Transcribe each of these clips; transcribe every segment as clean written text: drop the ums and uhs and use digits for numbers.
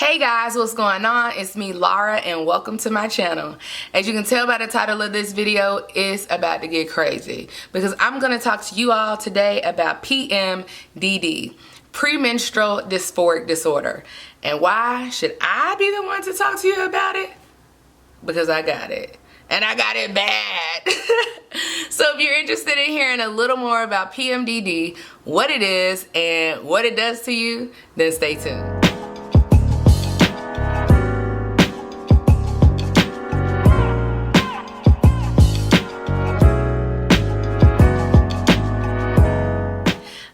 Hey guys, what's going on? It's me, Laura, and welcome to my channel. As you can tell by the title of this video, it's about to get crazy because I'm going to talk to you all today about PMDD, premenstrual dysphoric disorder. And why should I be the one to talk to you about it? Because I got it. And I got it bad. So if you're interested in hearing a little more about PMDD, what it is, and what it does to you, then stay tuned.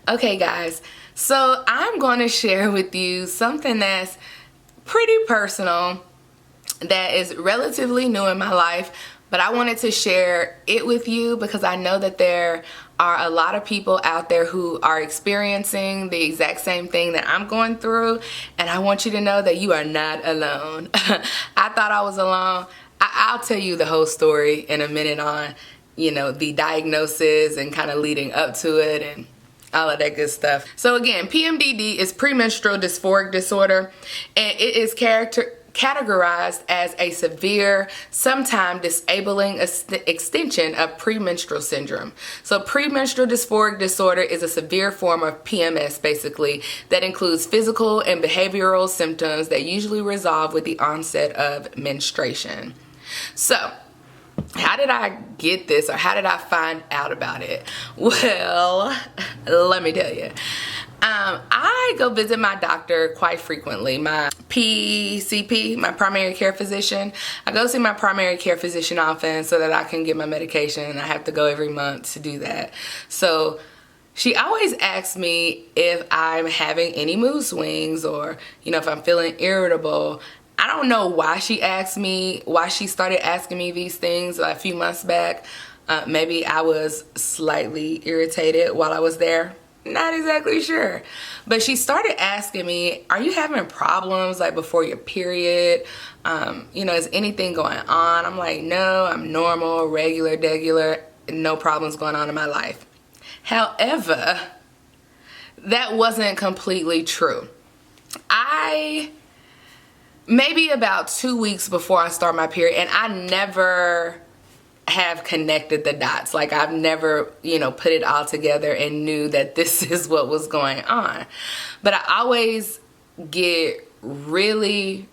Okay guys, so I'm going to share with you something that's pretty personal, that is relatively new in my life, but I wanted to share it with you because I know that there are a lot of people out there who are experiencing the exact same thing that I'm going through, and I want you to know that you are not alone. I thought I was alone. I'll tell you the whole story in a minute on, the diagnosis and kind of leading up to it and all of that good stuff. So again, PMDD is premenstrual dysphoric disorder, and it is categorized as a severe, sometimes disabling extension of premenstrual syndrome. So premenstrual dysphoric disorder is a severe form of PMS, basically, that includes physical and behavioral symptoms that usually resolve with the onset of menstruation. So how did I get this, or how did I find out about it? Well, let me tell you. I go visit my doctor quite frequently, my PCP, my primary care physician. I go see my primary care physician often so that I can get my medication. I have to go every month to do that. So she always asks me if I'm having any mood swings, or, if I'm feeling irritable. I don't know why she started asking me these things a few months back. Maybe I was slightly irritated while I was there. Not exactly sure. But she started asking me, are you having problems like before your period? Is anything going on? I'm like, no, I'm normal, regular, no problems going on in my life. However, that wasn't completely true. Maybe about 2 weeks before I start my period, and I never have connected the dots. Like, I've never, put it all together and knew that this is what was going on. But I always get really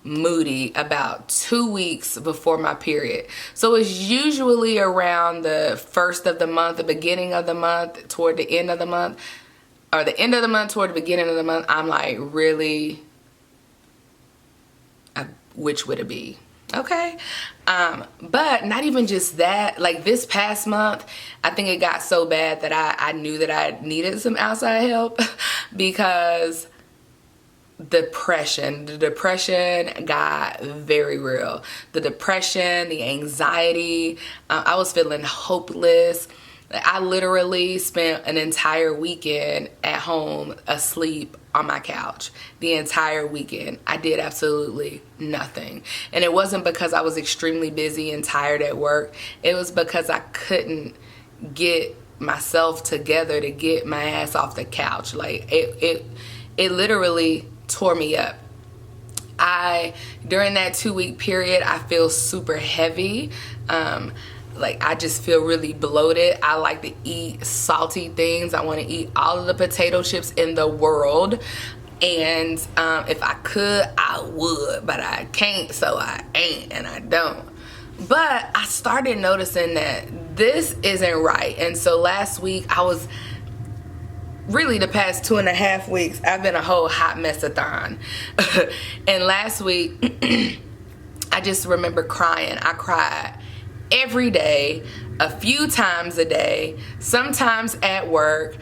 moody about 2 weeks before my period. So it's usually around the first of the month, the beginning of the month, toward the end of the month, or the end of the month toward the beginning of the month. I'm like, really, which would it be? Okay. But not even just that, like this past month, I think it got so bad that I knew that I needed some outside help because the depression got very real. The depression, the anxiety, I was feeling hopeless. I literally spent an entire weekend at home asleep on my couch. The entire weekend. I did absolutely nothing. And it wasn't because I was extremely busy and tired at work. It was because I couldn't get myself together to get my ass off the couch. Like it literally tore me up. During that 2 week period, I feel super heavy. Like, I just feel really bloated. I like to eat salty things. I want to eat all of the potato chips in the world. And if I could, I would. But I can't, so I ain't, and I don't. But I started noticing that this isn't right. And so last week, really the past 2.5 weeks, I've been a whole hot mess-a-thon. And last week, I just remember crying. I cried every day, a few times a day, sometimes at work,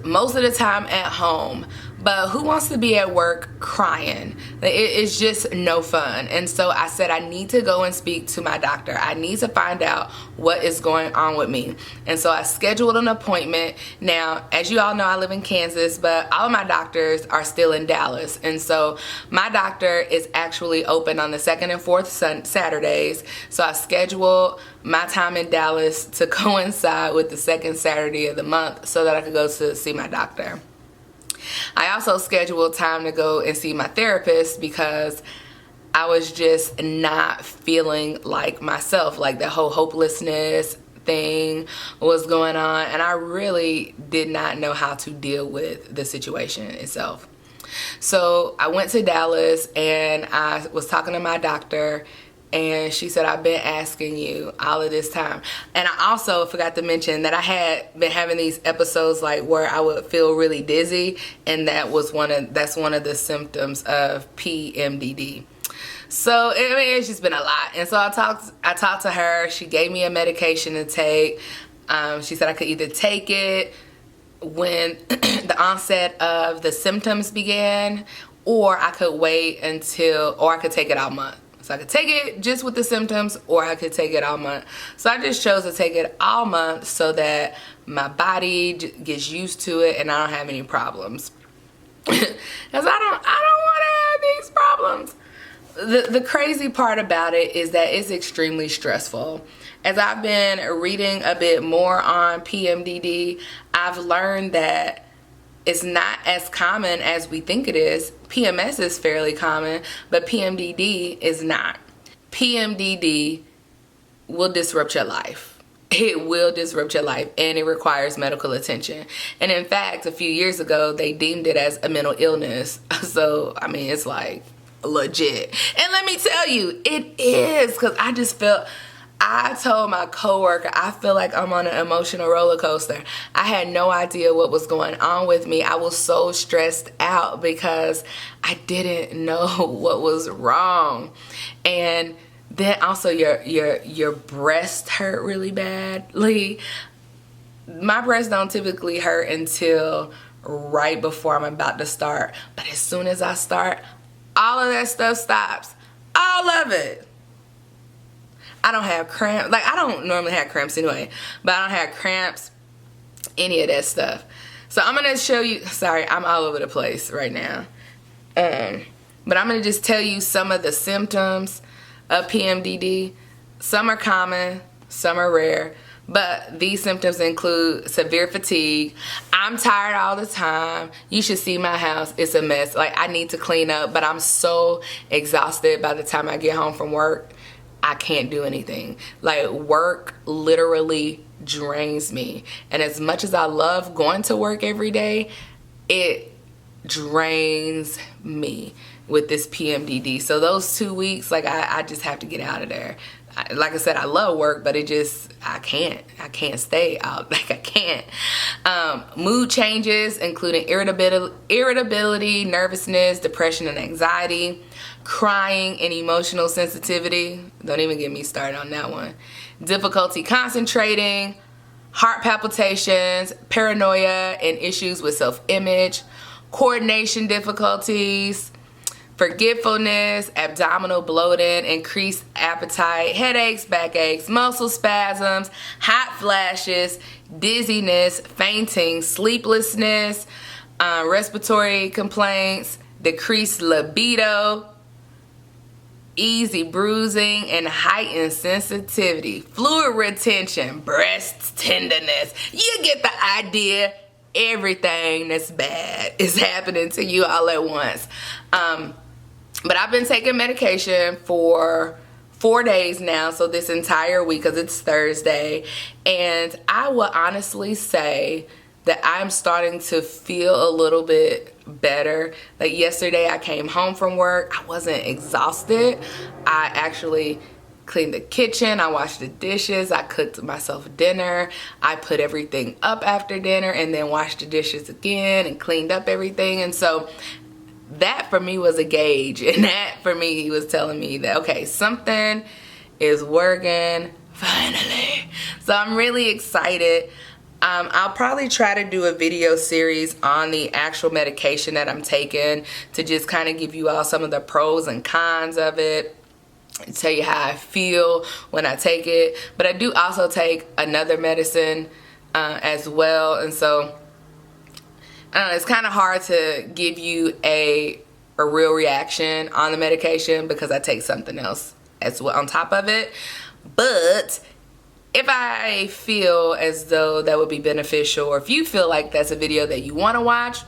most of the time at home. But who wants to be at work crying? It's just no fun. And so I said, I need to go and speak to my doctor. I need to find out what is going on with me. And so I scheduled an appointment. Now, as you all know, I live in Kansas, but all of my doctors are still in Dallas. And so my doctor is actually open on the 2nd and 4th Saturdays. So I scheduled my time in Dallas to coincide with the 2nd Saturday of the month so that I could go to see my doctor. I also scheduled time to go and see my therapist because I was just not feeling like myself. Like the whole hopelessness thing was going on, and I really did not know how to deal with the situation itself. So I went to Dallas and I was talking to my doctor, and she said, I've been asking you all of this time. And I also forgot to mention that I had been having these episodes like where I would feel really dizzy, and that's one of the symptoms of PMDD. So I mean, it's just been a lot. And so I talked to her. She gave me a medication to take. She said I could either take it when the onset of the symptoms began, or I could wait or I could take it all month. So I could take it just with the symptoms, or I could take it all month. So I just chose to take it all month so that my body gets used to it and I don't have any problems. Because I don't want to have these problems. The crazy part about it is that it's extremely stressful. As I've been reading a bit more on PMDD, I've learned that it's not as common as we think it is. PMS is fairly common, but PMDD is not. PMDD will disrupt your life. It will disrupt your life, and it requires medical attention. And in fact, a few years ago, they deemed it as a mental illness. So, I mean, it's like legit. And let me tell you, it is, because I told my coworker, I feel like I'm on an emotional roller coaster. I had no idea what was going on with me. I was so stressed out because I didn't know what was wrong. And then also your breast hurt really badly. My breasts don't typically hurt until right before I'm about to start. But as soon as I start, all of that stuff stops. All of it. I don't have cramps. Like, I don't normally have cramps anyway, but I don't have cramps, any of that stuff. So I'm going to show you. Sorry, I'm all over the place right now. But I'm going to just tell you some of the symptoms of PMDD. Some are common, some are rare. But these symptoms include severe fatigue. I'm tired all the time. You should see my house. It's a mess. Like, I need to clean up, but I'm so exhausted by the time I get home from work. I can't do anything. Like, work literally drains me. And as much as I love going to work every day, it drains me with this PMDD. So those 2 weeks, like, I just have to get out of there. Like I said, I love work, but I can't stay out. Like, I can't. Mood changes, including irritability, nervousness, depression, and anxiety. Crying and emotional sensitivity. Don't even get me started on that one. Difficulty concentrating, heart palpitations, paranoia, and issues with self-image, coordination difficulties, forgetfulness, abdominal bloating, increased appetite, headaches, backaches, muscle spasms, hot flashes, dizziness, fainting, sleeplessness, respiratory complaints, decreased libido, easy bruising, and heightened sensitivity, fluid retention, breast tenderness. You get the idea. Everything that's bad is happening to you all at once. But I've been taking medication for 4 days now, so this entire week, because it's Thursday, and I will honestly say that I'm starting to feel a little bit better. Like, yesterday I came home from work. I wasn't exhausted. I actually cleaned the kitchen. I washed the dishes. I cooked myself dinner. I put everything up after dinner and then washed the dishes again and cleaned up everything. And so that for me was a gauge, and that for me was telling me that, okay, something is working finally. So I'm really excited. I'll probably try to do a video series on the actual medication that I'm taking to just kind of give you all some of the pros and cons of it, tell you how I feel when I take it. But I do also take another medicine as well, and so I don't know, it's kind of hard to give you a real reaction on the medication because I take something else as well on top of it. But if I feel as though that would be beneficial, or if you feel like that's a video that you want to watch,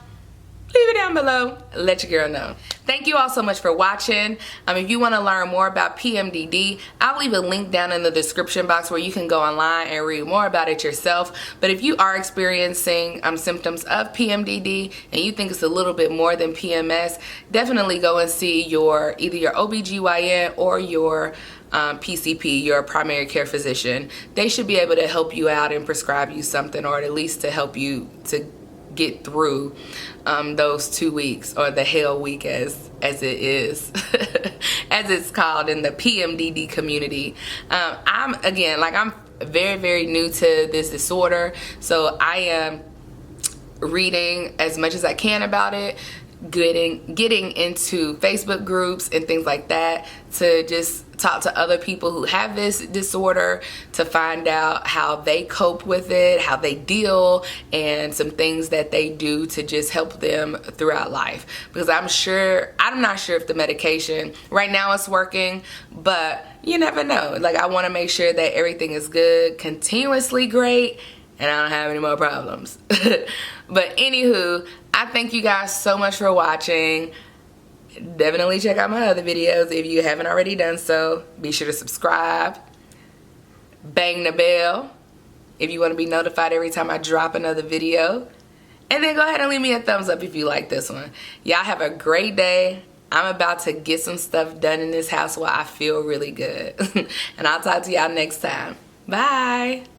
leave it down below. Let your girl know. Thank you all so much for watching. If you want to learn more about PMDD, I'll leave a link down in the description box where you can go online and read more about it yourself. But if you are experiencing symptoms of PMDD and you think it's a little bit more than PMS, definitely go and see either your OBGYN or your PCP, your primary care physician. They should be able to help you out and prescribe you something, or at least to help you to get through those 2 weeks, or the hell week as it is as it's called in the PMDD community. I'm very, very new to this disorder, so I am reading as much as I can about it, getting into Facebook groups and things like that to just talk to other people who have this disorder to find out how they cope with it, how they deal, and some things that they do to just help them throughout life. Because I'm not sure if the medication right now is working, but you never know. Like, I want to make sure that everything is good, continuously great, and I don't have any more problems. But anywho, I thank you guys so much for watching. Definitely check out my other videos if you haven't already done so. Be sure to subscribe. Bang the bell if you want to be notified every time I drop another video. And then go ahead and leave me a thumbs up if you like this one. Y'all have a great day. I'm about to get some stuff done in this house while I feel really good. And I'll talk to y'all next time. Bye.